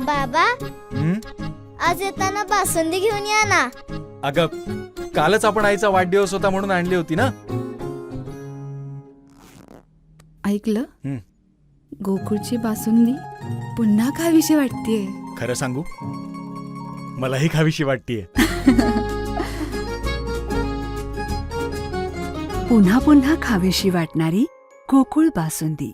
बाबा, आज येताना बासुंदी घेऊन या ना. अगं, कालच आपण आईचा वाढदिवस होता म्हणून आणली होती ना. ऐकलं, गोकुळची बासुंदी पुन्हा खावीशी वाटतेय. खरं सांगू, मलाही खावीशी वाटतेय. पुन्हा पुन्हा खावीशी वाटणारी गोकुळ बासुंदी.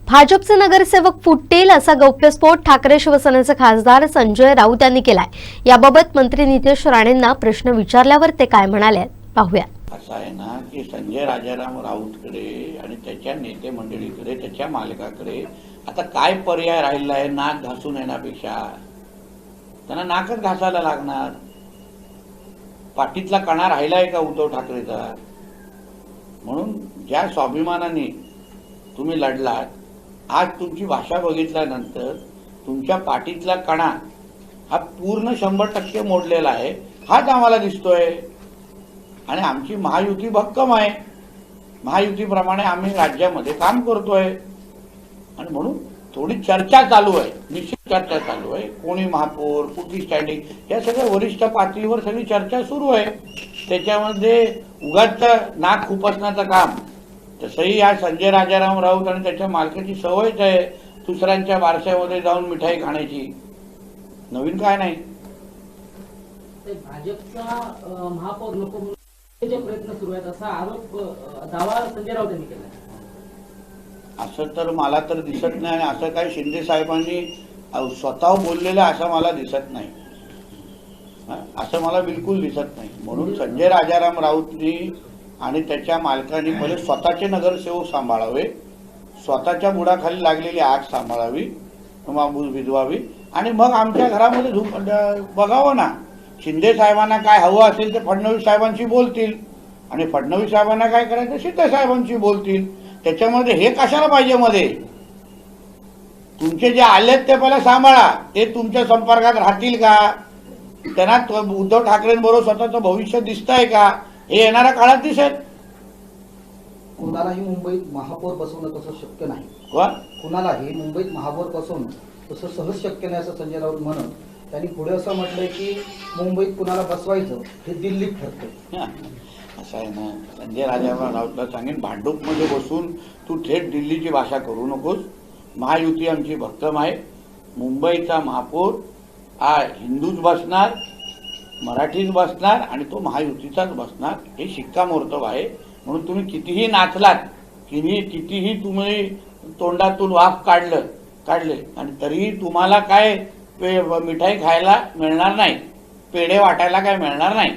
भाजपचे नगरसेवक फुटतील असा गौप्यस्फोट ठाकरे शिवसेनेचे खासदार संजय राऊत यांनी केलाय. याबाबत मंत्री नितेश राणेंना प्रश्न विचारल्यावर ते काय म्हणाले पाहूया. असं आहे ना की संजय राजाराम राऊतकडे आणि त्याच्या नेते मंडळीकडे, त्याच्या मालकाकडे आता काय पर्याय राहिला आहे नाक घासून येण्यापेक्षा? त्यांना नाकच घासायला लागणार. पाठीतला कणा राहिलाय का उद्धव ठाकरेचा? म्हणून ज्या स्वाभिमानाने तुम्ही लढलात, आज तुमची भाषा बघितल्यानंतर तुमच्या पाठीतला कणा हा पूर्ण 100% मोडलेला आहे, हाच आम्हाला दिसतोय. आणि आमची महायुती भक्कम आहे. महायुतीप्रमाणे आम्ही राज्यामध्ये काम करतोय. आणि म्हणून थोडी चर्चा चालू आहे, निश्चित चर्चा चालू आहे. कोणी महापौर, कुठली स्टँडिंग, या सगळ्या वरिष्ठ पातळीवर सगळी चर्चा सुरू आहे. त्याच्यामध्ये उगाच नाक खुपसण्याचं काम. तसंही या संजय राजाराम राऊत आणि त्याच्या मालकाची सवयच आहे दुसऱ्यांच्या बारशामध्ये जाऊन मिठाई खाण्याची. नवीन काय नाही. भाजपचा महापौर नको म्हणून प्रयत्न सुरू आहेत असा आरोप, दावा संजय राऊत यांनी केला. असं तर मला तर दिसत नाही. आणि असं काही शिंदे साहेबांनी स्वतः बोललेलं असं मला दिसत नाही. असं मला बिलकुल दिसत नाही. म्हणून संजय राजाराम राऊतनी आणि त्याच्या मालकांनी पहिले स्वतःचे नगरसेवक सांभाळावे, स्वतःच्या बुडाखाली लागलेली आग सांभाळावी, विधवावी, आणि मग आमच्या घरामध्ये बघावं ना. शिंदे साहेबांना काय हवं असेल ते फडणवीस साहेबांशी बोलतील, आणि फडणवीस साहेबांना काय करायचं शिंदे साहेबांशी बोलतील. त्याच्यामध्ये हे कशाला पाहिजे मध्ये? तुमचे जे आलेत ते पहिला सांभाळा. ते तुमच्या संपर्कात राहतील का? त्यांना उद्धव ठाकरेंबरोबर स्वतःचं भविष्य दिसतंय का? हे येणाऱ्या काळात दिसेल. कुणालाही मुंबईत महापौर बसवणं तसं शक्य नाही. कुणालाही मुंबईत महापौर बसवणं तसं सहज शक्य नाही असं संजय राऊत म्हणत त्यांनी पुढे असं म्हटलंय की मुंबईत कुणाला बसवायचं हे दिल्लीत ठरतंय. असं आहे ना, संजय राजाराम राऊतला सांगेन, भांडूपमध्ये बसून तू थेट दिल्लीची भाषा करू नकोस. महायुती आमची भक्कम आहे. मुंबईचा महापौर हा हिंदूच बसणार, मराठीच बसणार, आणि तो महायुतीचाच बसणार. हे शिक्कामोर्तब आहे. म्हणून तुम्ही कितीही नाचलात, कितीही तुम्ही तोंडातून वाफ काढले आणि तरीही तुम्हाला काय मिठाई खायला मिळणार नाही, पेढे वाटायला काय मिळणार नाही.